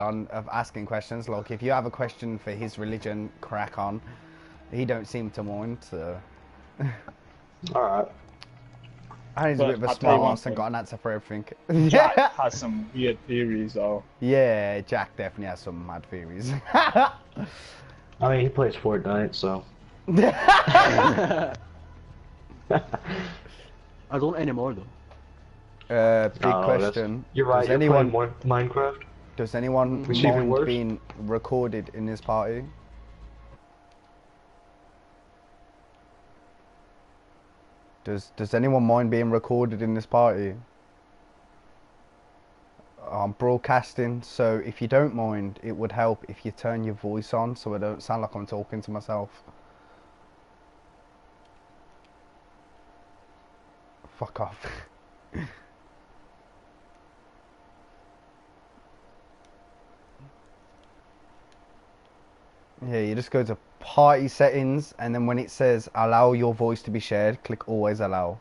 on of asking questions. Like, if you have a question for his religion, crack on. He don't seem to mind, so. Alright. And he's a bit of a I'll tell you one smart ass and thing. got an answer for everything. Jack has some weird theories, though. Yeah, Jack definitely has some mad theories. I mean, he plays Fortnite, so. I don't anymore though. Big question. You're right. Does You're anyone playing more Minecraft. does anyone Which is even mind worse. being recorded in this party? Does anyone mind being recorded in this party? I'm broadcasting, so if you don't mind, it would help if you turn your voice on so I don't sound like I'm talking to myself. Fuck off. Yeah, you just go to party settings, and then when it says allow your voice to be shared, click always allow.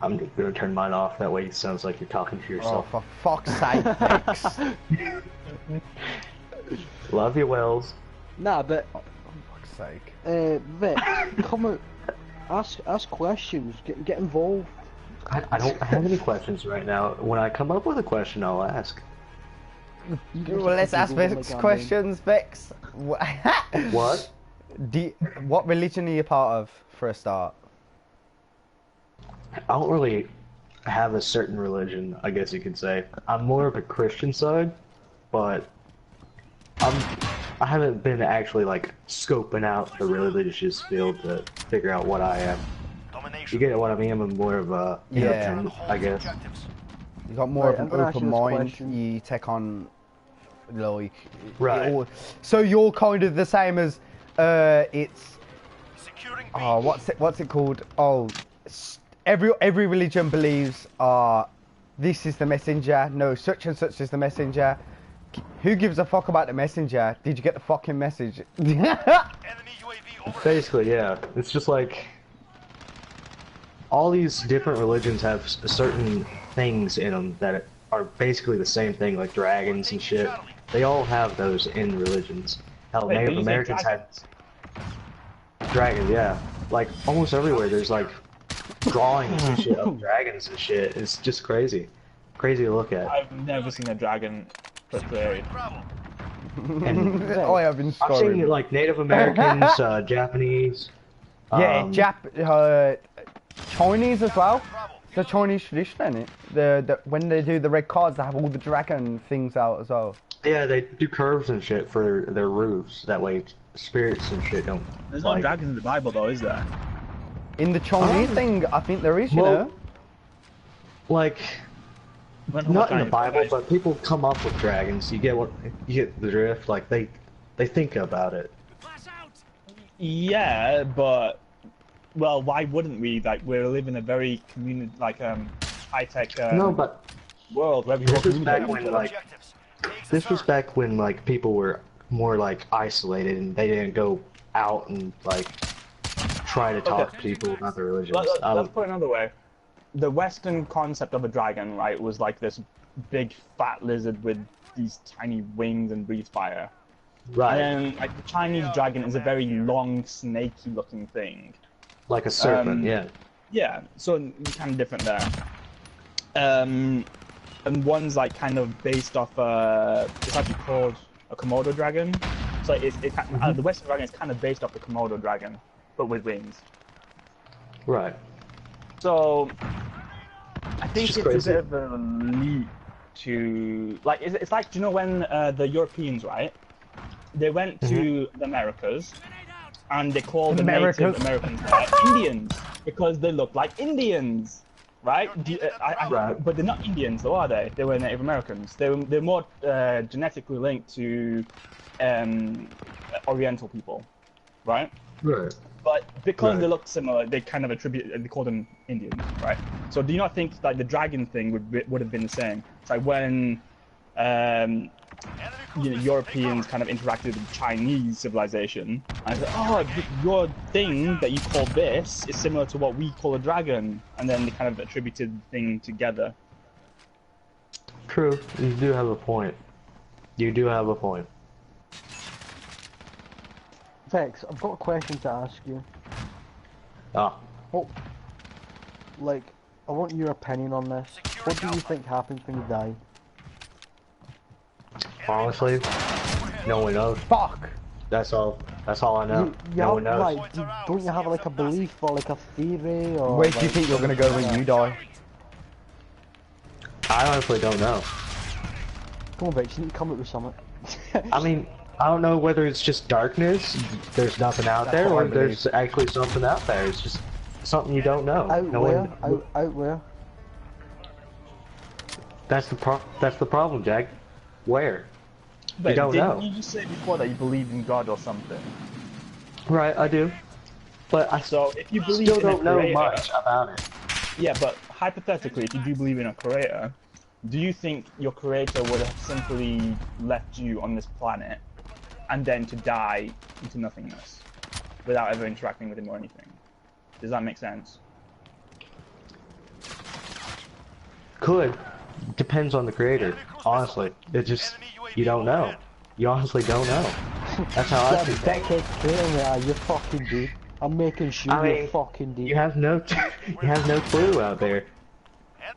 I'm just gonna turn mine off. That way it sounds like you're talking to Oh, yourself. for fuck's sake, Vex. Love you, Wells. Nah, but For fuck's sake. Vic, come on, ask questions, get involved. I don't have any questions right now. When I come up with a question, I'll ask. Well, let's ask Vex questions, Vex. What? What religion are you part of, for a start? I don't really have a certain religion, I guess you could say. I'm more of a Christian side, but I haven't been actually like scoping out the religious field to figure out what I am. You get what I mean? I'm more of a Christian, I guess. You got more Right, of I'm an gonna ask open you this mind. question. You take on, like, Right. So you're kind of the same as, it's. Oh, what's it called? Oh, every religion believes, this is the messenger. No, such and such is the messenger. Who gives a fuck about the messenger? Did you get the fucking message? Basically, yeah. It's just like all these different religions have certain things in them that are basically the same thing, like dragons and shit. They all have those in religions. Hell, Wait, Native you say Americans had dragons, yeah. Like almost everywhere, there's like drawings and shit of dragons and shit. It's just crazy, crazy to look at. I've never seen a dragon portrayed. And I have in I've story. seen like Native Americans, Japanese. Yeah, Chinese as well. It's a Chinese tradition, isn't it? The when they do the red cards, they have all the dragon things out as well. Yeah, they do curves and shit for their roofs. That way, spirits and shit don't. There's no dragons in the Bible, though, is there? In the Chinese thing, I think there is, you know. Like, not in the Bible, but people come up with dragons. You get the drift. Like they think about it. Yeah, but well, why wouldn't we? Like, we live in a very high-tech No, but world where we this all was communicate back with when each other. like this was back when like people were more like isolated and they didn't go out and like try to talk to people about their religions. Let's put it another way. The Western concept of a dragon, right, was like this big fat lizard with these tiny wings and breathes fire. Right. And then, like, the Chinese dragon is a very long, snaky-looking thing. Like a serpent, yeah. Yeah, so kind of different there. And one's like kind of based off it's actually called a Komodo dragon. So the Western dragon is kind of based off the Komodo dragon, but with wings. Right. So I think it's crazy. a bit of a leap to like it's like, do you know when the Europeans, right? They went to the Americas and they called the Native Americans Indians because they look like Indians, right? But they're not Indians, though, are they? They were Native Americans. They're more genetically linked to Oriental people, right? Right. But because Right. they look similar, they kind of they call them Indians, right? So do you not think like the dragon thing would have been the same? It's like when Europeans kind of interacted with Chinese civilization, and said, "Oh, your thing that you call this is similar to what we call a dragon," and then they kind of attributed the thing together. True, you do have a point. You do have a point. Vex, I've got a question to ask you. Ah, What, like, I want your opinion on this. What do you think happens when you die? honestly, no one knows. Fuck! That's all. That's all I know. You No have, one knows. like, don't you have like a belief or like a theory or? Where do you like, think you're gonna go when you die? I honestly don't know. Come on, Vex, you need to come up with something. I mean, I don't know whether it's just darkness, there's nothing out That's there, what I or there's actually something out there. It's just something you don't know. Out No where? one. Out where? That's the problem, Jack. Where? But don't didn't know. you just say before that you believed in God or something? Right, I do. But I So if you believe still in a don't know creator, much about it. yeah, but hypothetically, if you do believe in a creator, do you think your creator would have simply left you on this planet and then to die into nothingness without ever interacting with him or anything? Does that make sense? Could. Depends on the creator. Honestly, it just you don't know. You honestly don't know. That's how I Yeah, see Vex things. is clear me, you fucking do. I'm making sure I you mean, fucking do. You have no clue out there.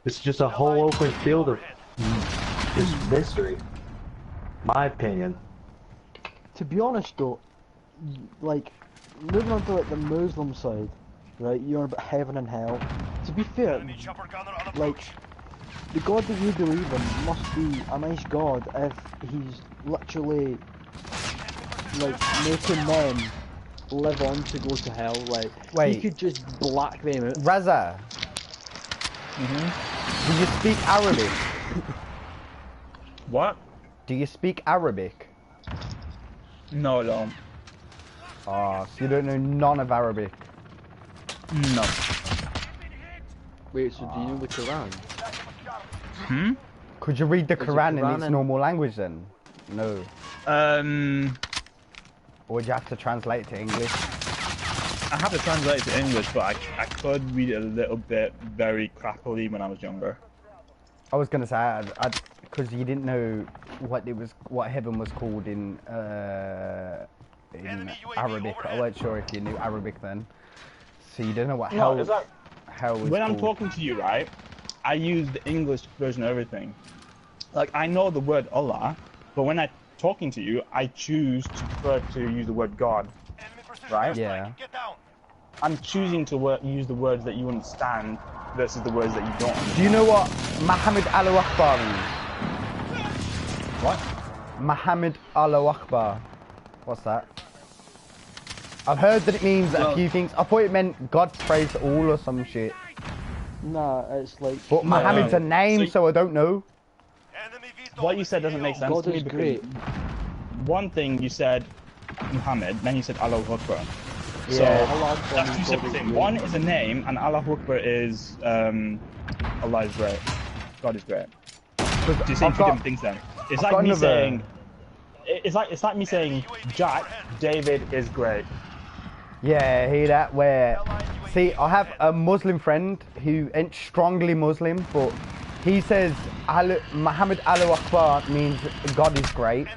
It's just a whole open field of just mystery. My opinion. To be honest though, like, moving on to like the Muslim side, right, you're about heaven and hell. To be fair, like, the God that you believe in must be a nice God if he's literally, like, making men live on to go to hell. Like, Wait. he could just black them out. Raza, do you speak Arabic? What? Do you speak Arabic? No, no. Oh, so you don't know none of Arabic. No. Wait, so do you know the Quran? Hmm? Could you read the Is the Quran in Quran its in- normal language then? No. Or would you have to translate it to English? I have to translate it to English, but I could read it a little bit very crackly when I was younger. I was gonna say, because you didn't know what heaven was called in Arabic. I wasn't sure if you knew Arabic then, so you don't know what hell. No, is that hell is when I'm called. talking to you, right? I use the English version of everything. Like I know the word Allah, but when I'm talking to you, I choose to prefer to use the word God. Right? Yeah. I'm choosing to use the words that you understand versus the words that you don't understand. Do you know what Muhammad Allahu Akbar means? What? Muhammad Allahu Akbar. What's that? I've heard that it means a few things. I thought it meant God praise all or some shit. Nah, it's like... But Muhammad's a name, so I don't know. What you said doesn't make sense God to me is because great. one thing you said Muhammad, then you said Allahu Akbar. So Allah Akbar that's two means separate God is things. great. One is a name, and Allahu Akbar is Allah is great. God is great. So you're saying two different things then. It's I've like got me another- saying, it's like me saying Jack David is great. Yeah, hear that? Where, see, I have a Muslim friend who ain't strongly Muslim, but he says Muhammad Allahu Akbar means God is great.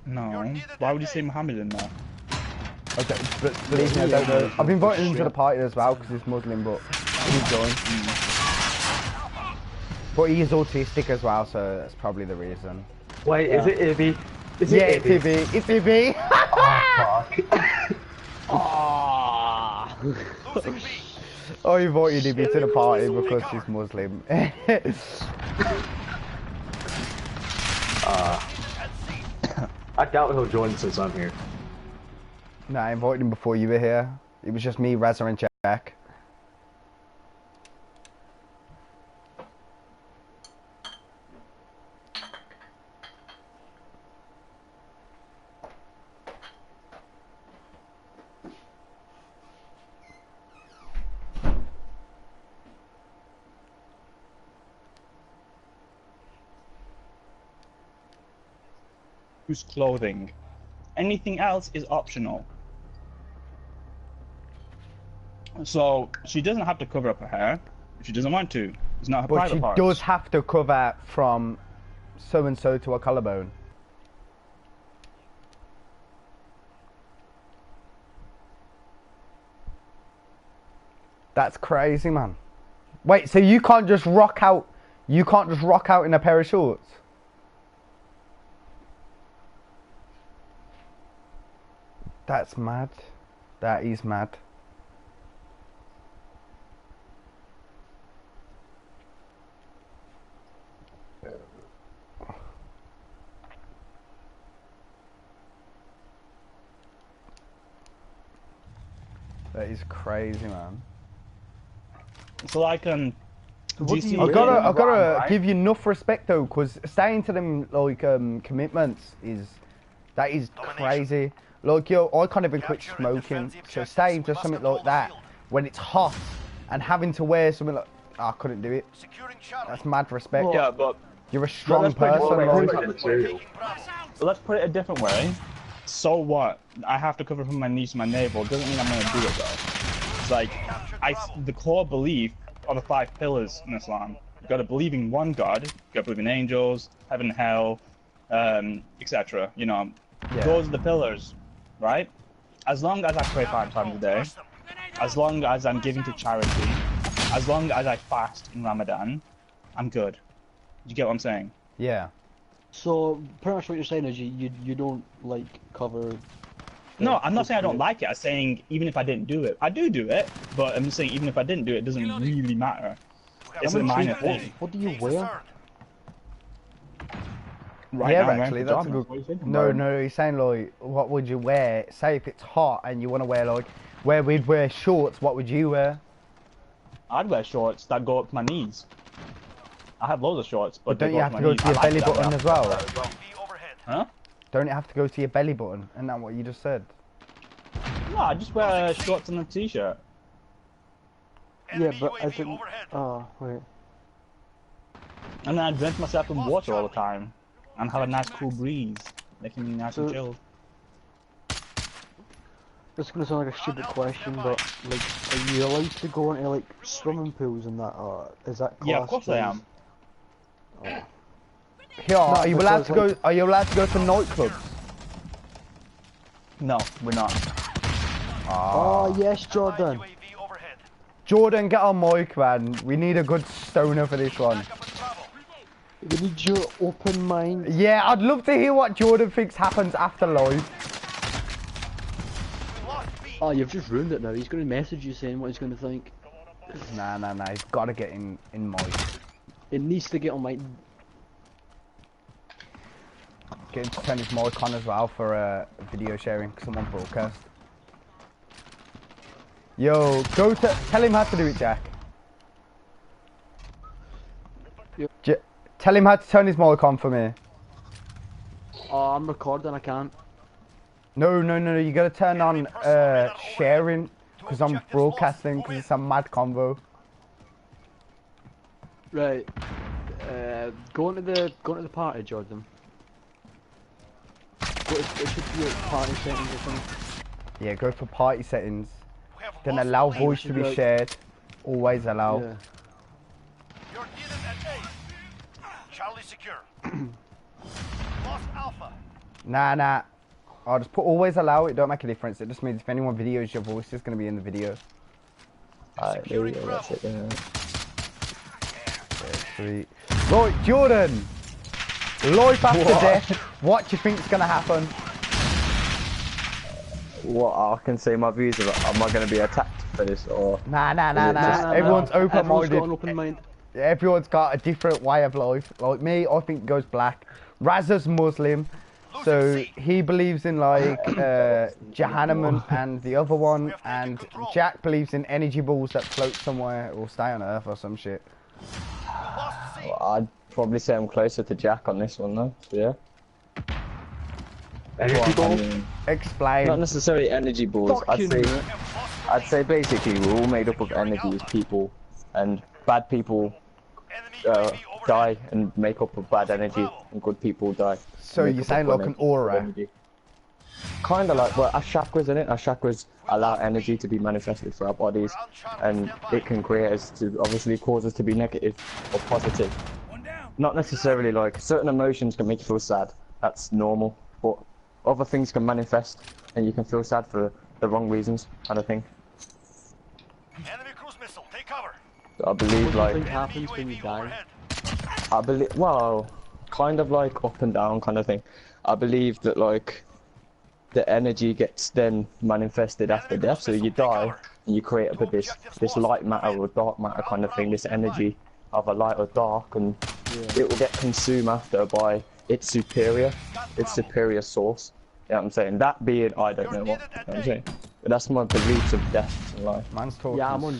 No, why would you say Muhammad in that? Okay, but believe me, I don't know. I've invited him to the party as well because he's Muslim, but he's going. But he is autistic as well, so that's probably the reason. Wait, is it Ibby? Is Yeah, it it's Ibby. It's Ibby. Oh, fuck. Ah. I invited Ibby to the party because he's Muslim. I doubt he'll join since I'm here. No, I invited him before you were here. It was just me, Razza, and Jack. Whose clothing? Anything else is optional. So she doesn't have to cover up her hair if she doesn't want to. It's not her But private she parts. does have to cover from so and so to her collarbone. That's crazy, man. Wait, so you can't just rock out? You can't just rock out in a pair of shorts? That's mad. That is mad. That is crazy, man. So like do you see I gotta right? give you enough respect though, because staying to them like commitments that is crazy. Like yo, I can't even quit smoking, so staying to something like that when it's hot and having to wear something like I couldn't do it. That's mad respect. Yeah, but You're a strong person, let's put it a different way. So what? I have to cover from my knees to my navel. Doesn't mean I'm gonna do it though. It's like the core belief are the 5 pillars in Islam. You gotta believe in one God. You gotta believe in angels, heaven, hell, etc. You know, those are the pillars, right? As long as I pray 5 times a day, as long as I'm giving to charity, as long as I fast in Ramadan, I'm good. You get what I'm saying? Yeah. So pretty much what you're saying is you don't like cover. No, I'm not saying I don't like it. I'm saying even if I didn't do it, I do it. But I'm just saying even if I didn't do it, it doesn't really matter. It's a minor thing. What do you wear? Right yeah, now, I'm actually, wearing that's a pajamas. good. What are you thinking, No, bro? no, he's saying like, what would you wear? Say if it's hot and you want to wear like, where we'd wear shorts, what would you wear? I'd wear shorts that go up to my knees. I have loads of shorts, but Don't they you go have up to my go knees. to your I belly like that, button yeah. as well? Huh? Don't it have to go to your belly button? Isn't that what you just said? No, I just wear shorts and a t-shirt. Yeah, but as in, oh wait. And then I drench myself in water all the time. And have a nice cool breeze, making me nice and chilled. This is gonna sound like a stupid question, but like, are you allowed to go into like swimming pools and that? Or is that classed Yeah, of course I am. Oh. Here, are you allowed to go? Like, Are you allowed to go to nightclubs? No, we're not. oh yes, Jordan. Jordan, get on mic, man. We need a good stoner for this one. We need your open mind. Yeah, I'd love to hear what Jordan thinks happens after live. Oh, you've just ruined it now. He's gonna message you saying what he's gonna think. Nah, he's got to get in mic. It needs to get on mic. Get him to turn his mic on as well for video sharing, because I'm on broadcast. Yo, tell him how to do it, Jack. Yep. Tell him how to turn his mic on for me. Oh, I'm recording. I can't. No, you gotta turn on sharing, because I'm broadcasting, because it's a mad convo. Right. Go into the party, Jordan. It should be like party settings or something. Yeah, go for party settings. Then allow voice to be shared. Always allow. Yeah. You're needed at A. Charlie secure. Lost Alpha. Nah. I'll just put always allow. It don't make a difference. It just means if anyone videos your voice is going to be in the video. Alright, there we go, that's it. Sweet. Right, Jordan. Life after death. What do you think's going to happen? What I can say my views of it, am I going to be attacked for this or? Nah. Everyone's Everyone's got open-minded. an open mind. Everyone's got a different way of life. Like me, I think it goes black. Razza's Muslim, so he believes in like Jahannam and the other one, and Jack believes in energy balls that float somewhere or stay on Earth or some shit. Well, I'd probably say I'm closer to Jack on this one though, so yeah. Energy Well, I balls? mean, Explain. not necessarily energy balls, I'd say basically we're all made up of energy as people, and bad people die and make up of bad energy, and good people die. So make you're up saying of like good an aura? energy. kind of like, well, our chakras in it. Our chakras allow energy to be manifested through our bodies, and it can create us to obviously cause us to be negative or positive. Not necessarily like certain emotions can make you feel sad. That's normal, but other things can manifest, and you can feel sad for the wrong reasons, kind of thing. Enemy cruise missile, take cover. I believe What do you like think happens when you die? I believe, well, kind of like up and down kind of thing. I believe that like the energy gets then manifested after death, so you die and you create a bit this light matter or dark matter kind of thing, this energy of a light or dark, and it will get consumed after by its superior source. You know what I'm saying? That being, I don't know what, you know what I'm saying? But that's my beliefs of death and life. Man's talking Yeah, I'm on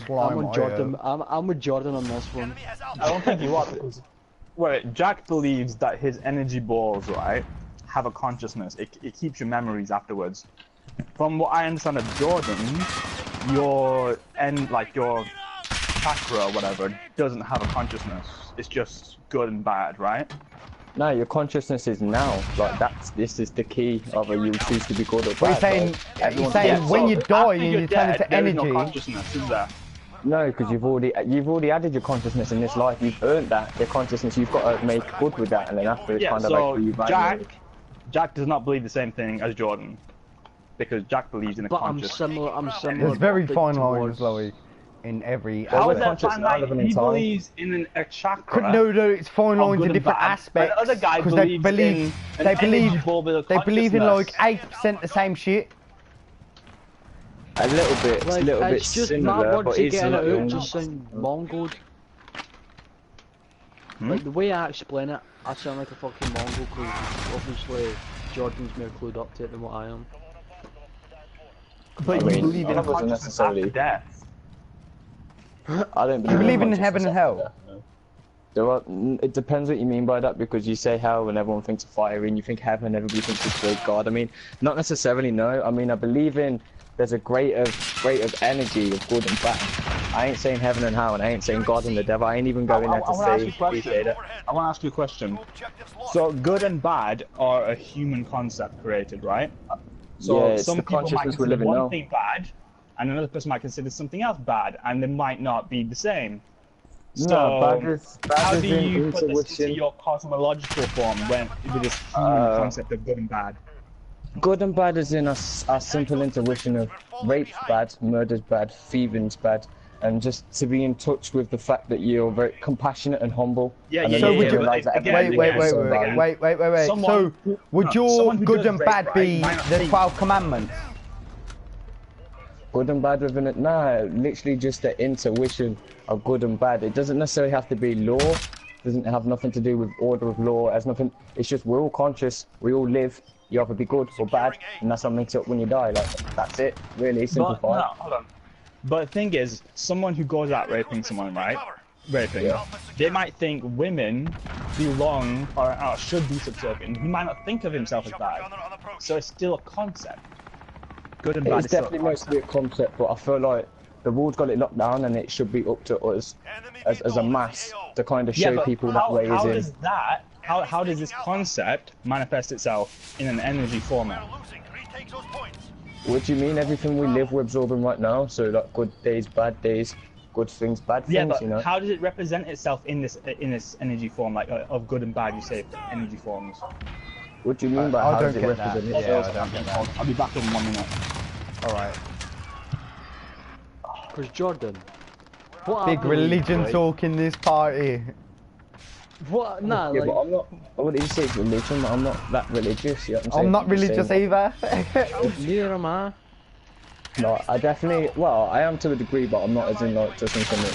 Jordan. I'm with Jordan on this one. I don't think you are, because wait, Jack believes that his energy balls, right, have a consciousness. It keeps your memories afterwards. From what I understand of Jordan, your chakra or whatever doesn't have a consciousness. It's just good and bad, right? No, your consciousness is now. Like this is the key of whether you choose to be good or bad. But he's saying when you die and you turn into there is energy. no consciousness, is there? No, because you've already added your consciousness in this life. You've earned that. Your consciousness, you've got to make good with that, and then after it's kind of so like reevaluate. Jack does not believe the same thing as Jordan, because Jack believes in a But I'm conscious. similar. There's very fine towards- lines, Chloe, in every How is aspect. that fine line? He believes in a chakra. No, it's fine lines good in and different bad. aspects. And the other guy Because believes they believe in like consciousness. 8% the same shit. A little bit, Like, a little bit it's just similar, my words but to it's getting not it out wrong. just sound mongoed. Like the way I explain it, I sound like a fucking mongol because obviously Jordan's more clued up to it than what I am. But I you mean, believe in I a wasn't consciousness after necessarily- death. I don't You believe in consciousness heaven and after hell? death, no. It depends what you mean by that, because you say hell and everyone thinks of fire, and you think heaven, everybody thinks it's great God. I mean, not necessarily, no. I mean, I believe in there's a great of energy of good and bad. I ain't saying heaven and hell, and I ain't saying God and the devil. I ain't even going there to say that. I want to ask you a question. So good and bad are a human concept created, right? So Yeah, it's some the people might consciousness we're consider living one now. thing bad, and another person might consider something else bad, and they might not be the same. So No, bad how is do in you put this into intuition. your cosmological form when with this human concept of good and bad? Good and bad is in a simple intuition of rape's bad, murder's bad, thieving's bad, and just to be in touch with the fact that you're very compassionate and humble. Yeah, and yeah, then So would you realise that again, everything wait, is so valuable. wait. Someone So would your someone who good does and rape, bad right, be might not the think- 12 commandments? Good and bad within it? Nah, literally just the intuition of good and bad. It doesn't necessarily have to be law. It doesn't have nothing to do with order of law. It has nothing. It's just we're all conscious. We all live. You either be good or bad, and that's what makes up when you die. Like that's it. Really simplified. But, no, hold on. But the thing is, someone who goes out raping someone, right? Raping. Yeah. They might think women belong or should be subservient. He might not think of himself as bad. So it's still a concept. Good and bad It's is still a definitely concept. mostly a concept, but I feel like the world's got it locked down, and it should be up to us as a mass to kind of show but people how, that way how is does in. that? How does this concept manifest itself in an energy format? What do you mean? Everything we live, we're absorbing right now. So like good days, good things, bad things. Yeah, but You know. how does it represent itself in this energy form, like of good and bad? You say energy forms. What do you mean by I how don't does it get that. represent Yeah, itself? I don't get that. I'll be back in 1 minute. Alright. Because Jordan, what I Big believe, religion right? talk in this party. What? Nah, Yeah, like but I'm not. I wouldn't say it's religion, but I'm not that religious. You know what I'm saying? I'm not just religious saying- either. neither am I. No, I definitely. Well, I am to a degree, but I'm not as in like just something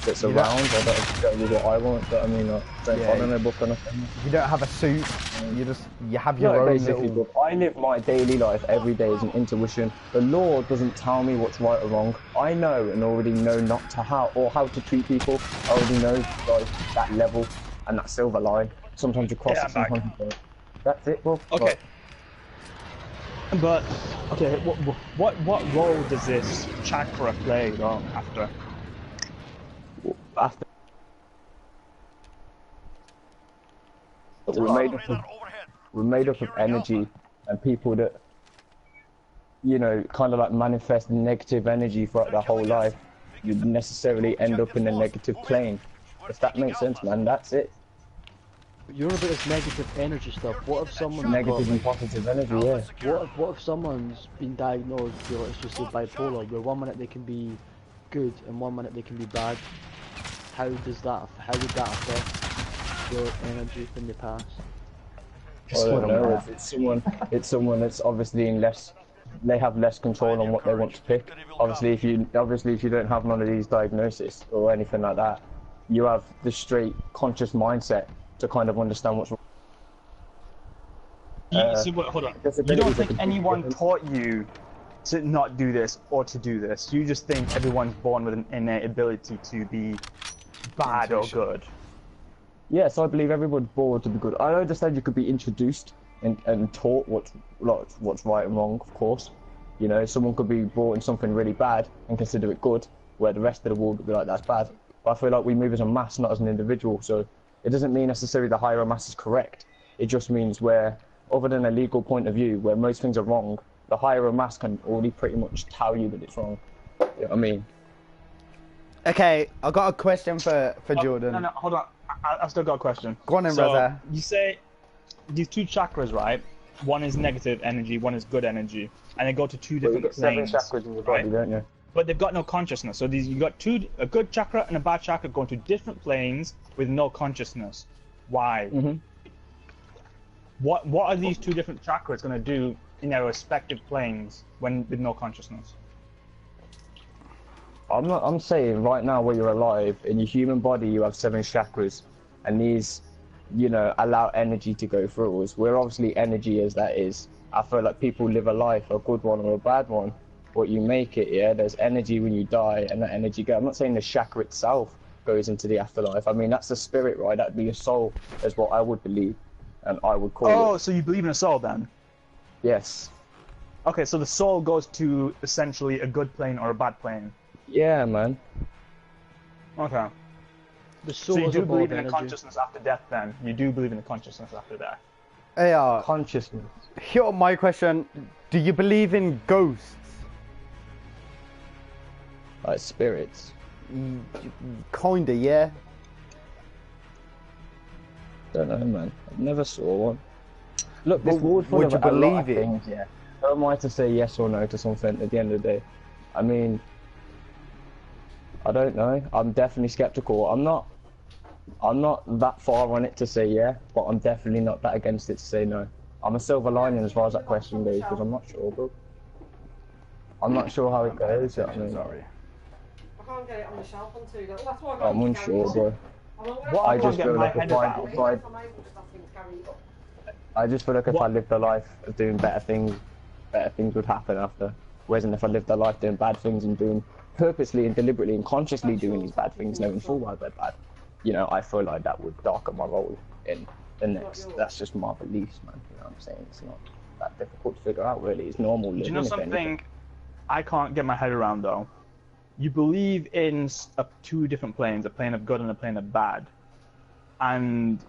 that's You around. I don't do what I want. But I mean, like, don't Yeah. follow no book or nothing. You don't have a suit. You have your No, own basically, little. but I live my daily life every day as an intuition. The law doesn't tell me what's right or wrong. I know and already know not to how to treat people. I already know like that level and that silver line. Sometimes you cross Yeah, it, I'm back. sometimes you don't. That's it, bro. Okay. But okay, what role does this chakra play though after? After we're made up of energy and people that you know, kind of like manifest negative energy throughout their whole life, you'd necessarily end up in a negative plane. If that makes sense, man, that's it. But you're about this negative energy stuff. What if someone's Negative got, and positive energy, yeah. what if someone's been diagnosed with, let's just say, bipolar, where one minute they can be good and one minute they can be bad? How would that affect their energy when they pass? I don't know. It's someone that's obviously they have less control on what they want to pick. Obviously, if you don't have none of these diagnoses or anything like that, you have the straight conscious mindset to kind of understand what's wrong. So hold on. You don't think anyone taught you to not do this or to do this? You just think everyone's born with an innate ability to be bad or good? Yes, I believe everyone's born to be good. I understand you could be introduced and taught what's right and wrong, of course. You know, someone could be brought in something really bad and consider it good, where the rest of the world would be like, that's bad. But I feel like we move as a mass, not as an individual, so it doesn't mean necessarily the higher mass is correct. It just means where, other than a legal point of view, where most things are wrong, the higher mass can already pretty much tell you that it's wrong. You know what I mean? Okay, I got a question for Jordan. No, hold on. I've still got a question. Go on then, so, brother. You say these two chakras, right? One is negative energy, one is good energy, and they go to two different planes. Well, you've got 7 chakras in your body, right? don't you? But they've got no consciousness. So you got a good chakra and a bad chakra going to different planes with no consciousness. Why? Mm-hmm. What are these two different chakras going to do in their respective planes with no consciousness? I'm saying right now, where you're alive, in your human body, you have 7 chakras, and these, you know, allow energy to go through us. We're obviously energy as that is. I feel like people live a life, a good one or a bad one. What you make it, yeah, there's energy when you die, and that energy goes. I'm not saying the chakra itself goes into the afterlife. I mean, that's the spirit, right? That'd be your soul, is what I would believe, and I would call it. Oh, so you believe in a soul then? Yes. Okay, so the soul goes to essentially a good plane or a bad plane. Yeah, man. Okay. The soul So you is do above believe in a energy. consciousness after death then? You do believe in a consciousness after death? Hey, Consciousness. here my question: do you believe in ghosts? Like spirits. Kinda, yeah. Don't know, man. I've never saw one. Look, this world full would of you a lot of believe it? things, yeah. Who am I to say yes or no to something at the end of the day? I mean, I don't know. I'm definitely skeptical. I'm not that far on it to say yeah, but I'm definitely not that against it to say no. I'm a silver lining as far as that question goes, because I'm not sure, bro. I'm not sure how it goes. You know what I mean? Sorry. I can't get it on the shelf on two. That's why I I'm unsure, bro. What I I just get feel my like head if about. I just feel like if I lived a life of doing better things would happen after. Whereas if I lived a life doing bad things and doing purposely and deliberately and consciously doing these bad things, knowing full well they're bad, you know, I feel like that would darken my role in the next. That's just my beliefs, man. You know what I'm saying? It's not that difficult to figure out, really. It's normal living. Do you know if anything. something I can't get my head around though? You believe in two different planes, a plane of good and a plane of bad. And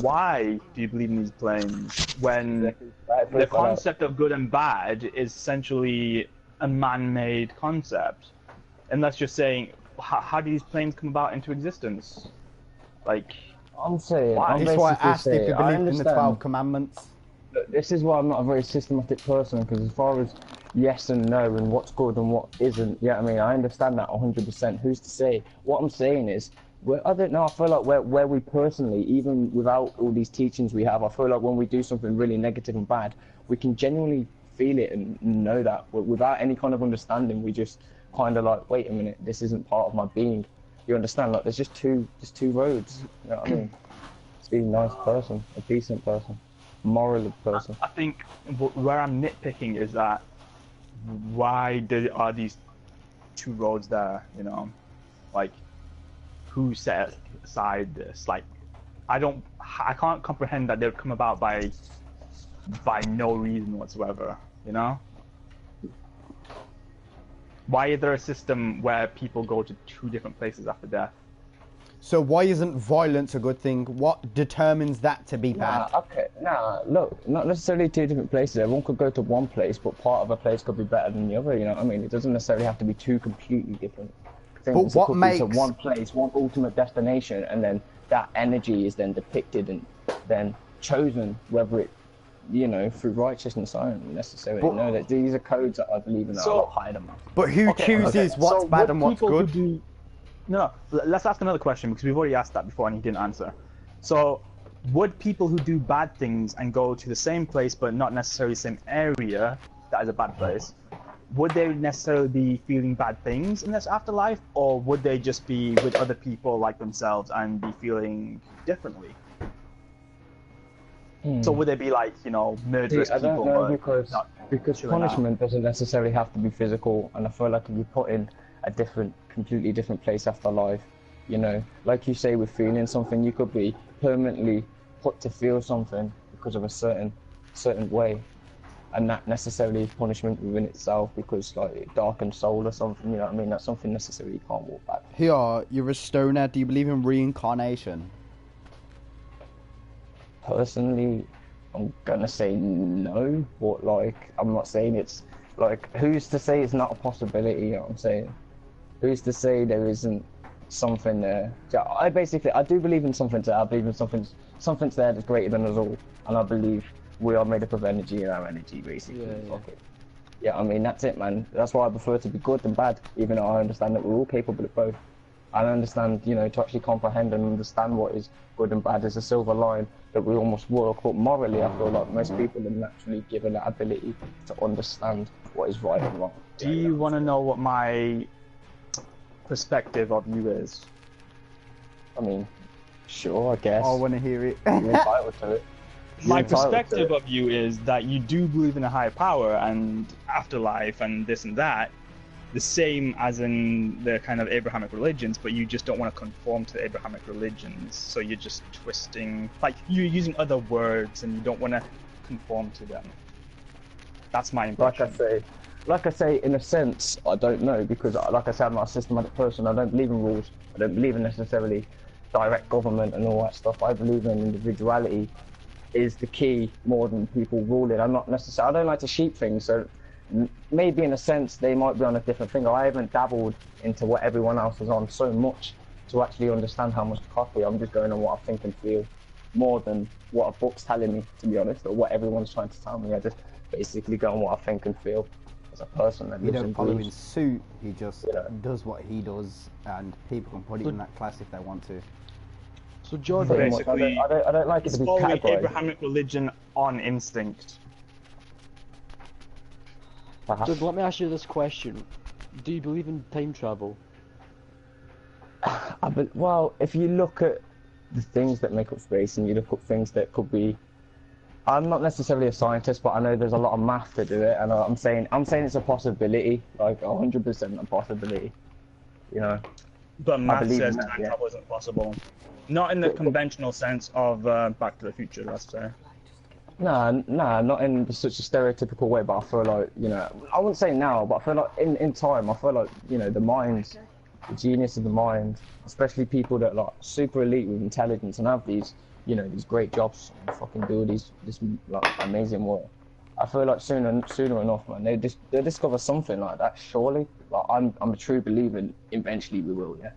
why do you believe in these planes when the concept of good and bad is essentially a man-made concept? Unless you're saying, how do these planes come about into existence? Like, I'm saying, why? This is why I basically asked if saying, you I believed in the understand. 12 commandments. This is why I'm not a very systematic person, because as far as yes and no and what's good and what isn't, yeah, I mean, I understand that 100%. Who's to say? What I'm saying is, I don't know, I feel like where we personally, even without all these teachings we have, I feel like when we do something really negative and bad, we can genuinely feel it and know that. Without any kind of understanding, we just kind of like, wait a minute, this isn't part of my being. You understand? Like, there's just two roads, you know what I mean? Just be a nice person, a decent person. Moral person. I think where I'm nitpicking is that why are these two roads there? You know, like who set aside this? Like, I can't comprehend that they've come about by no reason whatsoever. You know, why is there a system where people go to two different places after death? So why isn't violence a good thing? What determines that to be bad? Look, not necessarily two different places. Everyone could go to one place, but part of a place could be better than the other, you know what I mean? It doesn't necessarily have to be two completely different things. But what it could makes... be to one place, one ultimate destination, and then that energy is then depicted and then chosen, whether it, you know, through righteousness. I don't necessarily know that these are codes that I believe in that are a lot higher than that. But who chooses what's bad and what's good? No, let's ask another question because we've already asked that before and he didn't answer. So, would people who do bad things and go to the same place but not necessarily the same area, that is a bad place, would they necessarily be feeling bad things in this afterlife, or would they just be with other people like themselves and be feeling differently? So would they be like, you know, murderous people? I don't know, because punishment doesn't necessarily have to be physical, and I feel like if you put in a completely different place after life, you know, like you say with feeling something, you could be permanently put to feel something because of a certain way, and not necessarily punishment within itself because like it darkens soul or something, you know what I mean? That's something necessarily you can't walk back. Here, you're a stoner. Do you believe in reincarnation? Personally, I'm gonna say no, but like I'm not saying it's like, who's to say it's not a possibility, you know what I'm saying? Who's to say there isn't something there? I do believe in something there. I believe in something's there that's greater than us all, and I believe we are made up of energy, and our energy basically. Yeah, I mean that's it, man. That's why I prefer to be good than bad, even though I understand that we're all capable of both. I understand, you know, to actually comprehend and understand what is good and bad is a silver line that we almost work, but morally I feel like most people are naturally given that ability to understand what is right and wrong. Do you want to know what my perspective of you is? I mean, sure, I guess. I want to hear it. You're entitled to it. My perspective of you is that you do believe in a higher power and afterlife and this and that, the same as in the kind of Abrahamic religions, but you just don't want to conform to the Abrahamic religions, so you're just twisting, like you're using other words and you don't want to conform to them. That's my impression. Like I say, in a sense, I don't know, because like I said, I'm not a systematic person. I don't believe in rules. I don't believe in necessarily direct government and all that stuff. I believe in individuality is the key more than people ruling. I don't like to sheep things, so maybe in a sense they might be on a different thing. I haven't dabbled into what everyone else is on so much to actually understand how much to copy. I'm just going on what I think and feel more than what a book's telling me, to be honest, or what everyone's trying to tell me. I just basically go on what I think and feel as a person that lives in follow beliefs. in suit. He just does what he does, and people can put it in that class if they want to. So Jordan, basically, I don't like it to be following categorized. Abrahamic religion on instinct. Jordan, let me ask you this question: do you believe in time travel? Well, if you look at the things that make up space and you look at things that could be, I'm not necessarily a scientist, but I know there's a lot of math to do it, and I'm saying it's a possibility, like 100% a possibility, you know. But math says time travel isn't possible. Not in the conventional sense of Back to the Future, let's say. Nah, not in such a stereotypical way, but I feel like, you know, I wouldn't say now, but I feel like in time, I feel like, you know, the mind, the genius of the mind, especially people that are like super elite with intelligence and have these, you know, these great jobs and fucking do this like amazing work. I feel like sooner enough, man, they'll discover something like that, surely. Like I'm a true believer eventually we will, yeah.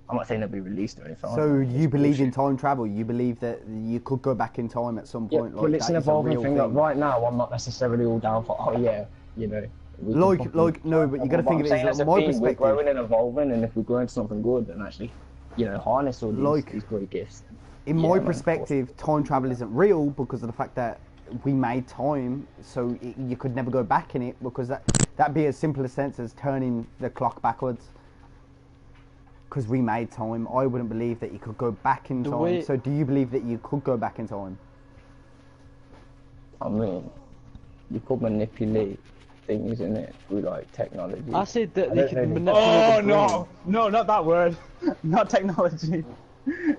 I'm not saying they'll be released or anything. So you believe in time travel? You believe that you could go back in time at some point? Yeah, well, it's an evolving thing. Like right now, I'm not necessarily all down for, oh yeah, you know. No, but you got to think of it as my perspective. We're growing and evolving, and if we grow into something good, then actually, you know, harness all these great gifts. In my perspective, time travel isn't real because of the fact that we made time, so you could never go back in it, because that'd be as simple a sense as turning the clock backwards. Because we made time, I wouldn't believe that you could go back in time. So do you believe that you could go back in time? I mean, you could manipulate things in it through like technology. I said that they could manipulate. Oh no, not that word. Not technology.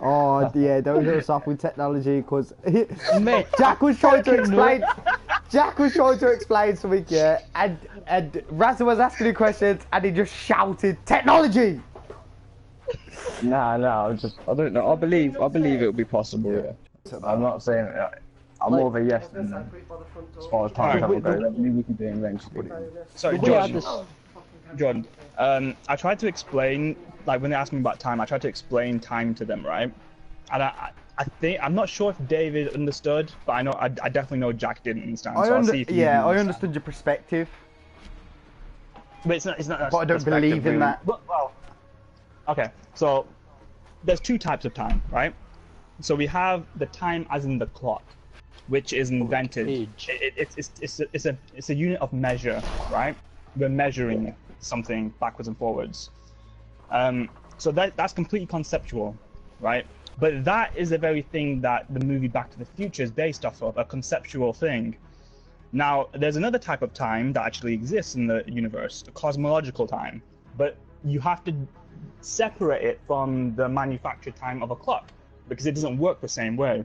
Oh yeah, don't hit us off with technology, because Jack was trying to explain. Jack was trying to explain something, yeah, and Razza was asking him questions, and he just shouted technology. Nah, I don't know. I believe it'll be possible. Yeah. I'm not saying I'm more of a yes than no. As far as time travel goes, I believe we can do it eventually. Sorry, The way I Jordan. just Jordan, I tried to explain, like when they asked me about time, I tried to explain time to them, right? And I think I'm not sure if David understood, but I know I definitely know Jack didn't understand. So I'll see if you I understand. understood your perspective, But it's not. but I don't believe in that. Well, okay. So there's two types of time, right? So we have the time as in the clock, which is invented. age. It's a unit of measure, right? We're measuring something backwards and forwards. So that's completely conceptual, right? But that is the very thing that the movie Back to the Future is based off of, a conceptual thing. Now, there's another type of time that actually exists in the universe, a cosmological time, but you have to separate it from the manufactured time of a clock because it doesn't work the same way.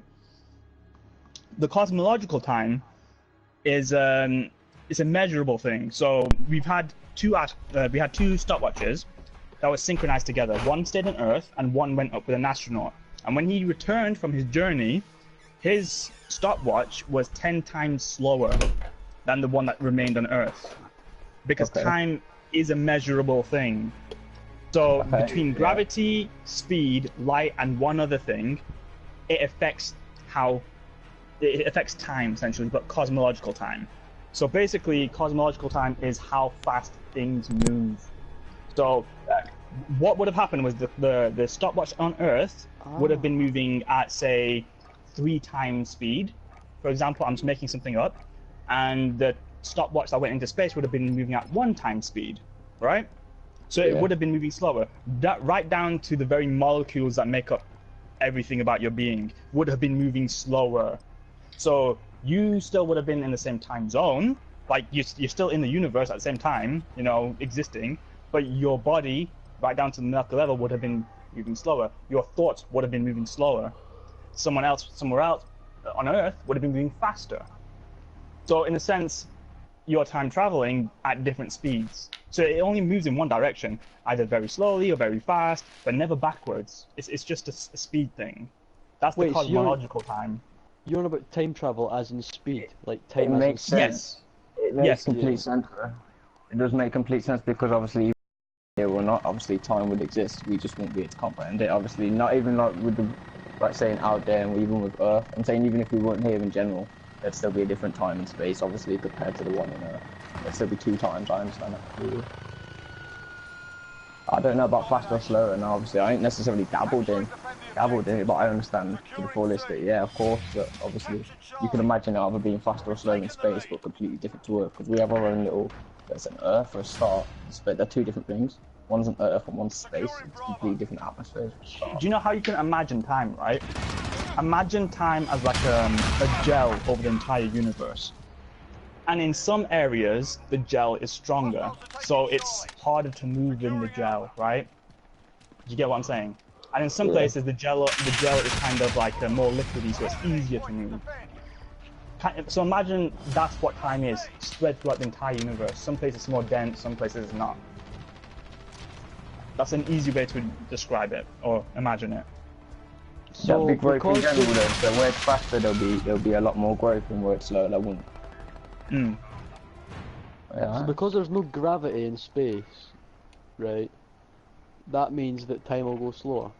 The cosmological time is it's a measurable thing. So we had two stopwatches that were synchronized together. One stayed on Earth and one went up with an astronaut. And when he returned from his journey, his stopwatch was 10 times slower than the one that remained on Earth. Because time is a measurable thing. So between gravity, speed, light, and one other thing, it affects time essentially, but cosmological time. So basically, cosmological time is how fast things move. So what would have happened was the stopwatch on Earth would have been moving at, say, 3 times speed. For example, I'm just making something up. And the stopwatch that went into space would have been moving at 1 time speed, right? So it would have been moving slower. That right down to the very molecules that make up everything about your being would have been moving slower. So you still would have been in the same time zone, like you're still in the universe at the same time, you know, existing, but your body, right down to the molecular level, would have been moving slower. Your thoughts would have been moving slower. Someone else, somewhere else on Earth, would have been moving faster. So in a sense, you're time traveling at different speeds. So it only moves in one direction, either very slowly or very fast, but never backwards. It's just a speed thing. That's the cosmological time. You're on about time travel as in speed, like time It as makes in sense. It makes complete sense. It does make complete sense because obviously, here or not, obviously time would exist. We just won't be able to comprehend it. Obviously, not even like with the, like saying out there and even with Earth. I'm saying even if we weren't here in general, there'd still be a different time and space, obviously, compared to the one on Earth. There'd still be 2 times. I understand that. I don't know about faster or slower, and obviously I ain't necessarily dabbled in it, but I understand to the fullest that, yeah, of course, but obviously you can imagine it either being faster or slower in space, but completely different to Earth, because we have our own little, there's an Earth for a start, but they're 2 different things. One's an Earth and one's space. It's completely different atmospheres. Do you know how you can imagine time, right? Imagine time as like a gel over the entire universe. And in some areas, the gel is stronger, so it's harder to move in the gel, right? Do you get what I'm saying? And in some places, the gel is kind of like more liquidy, so it's easier to move. So imagine that's what time is, spread throughout the entire universe. Some places it's more dense, some places it's not. That's an easy way to describe it, or imagine it. So that'd be growth in general though, so where it's faster there'll be a lot more growth, and where it's slower there won't. So because there's no gravity in space, right, that means that time will go slower.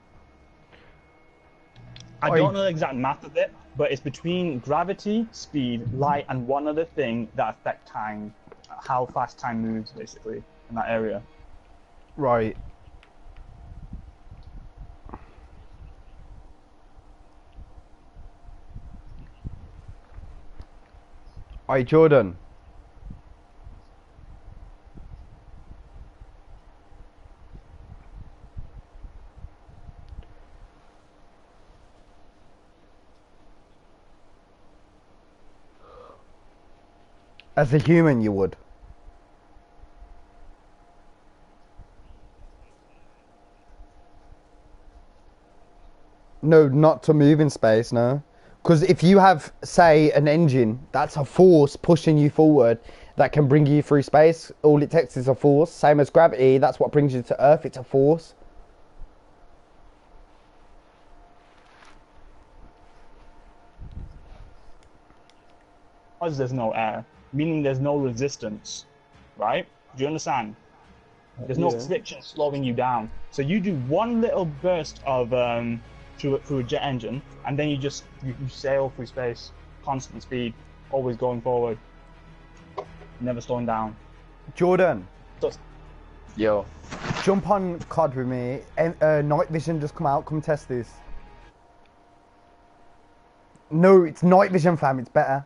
I don't know the exact math of it, but it's between gravity, speed, light, and one other thing that affect time, how fast time moves, basically, in that area. Right. Alright, Jordan. As a human, you would. No, not to move in space, no. Because if you have, say, an engine, that's a force pushing you forward that can bring you through space. All it takes is a force. Same as gravity, that's what brings you to Earth, it's a force. because there's no air, meaning there's no resistance, right? Do you understand? There's no friction slowing you down. So you do one little burst of through a jet engine, and then you sail through space, constant speed, always going forward, never slowing down. Jordan, Yo. jump on COD with me. Night vision just come out. Come test this. No, it's night vision, fam. It's better.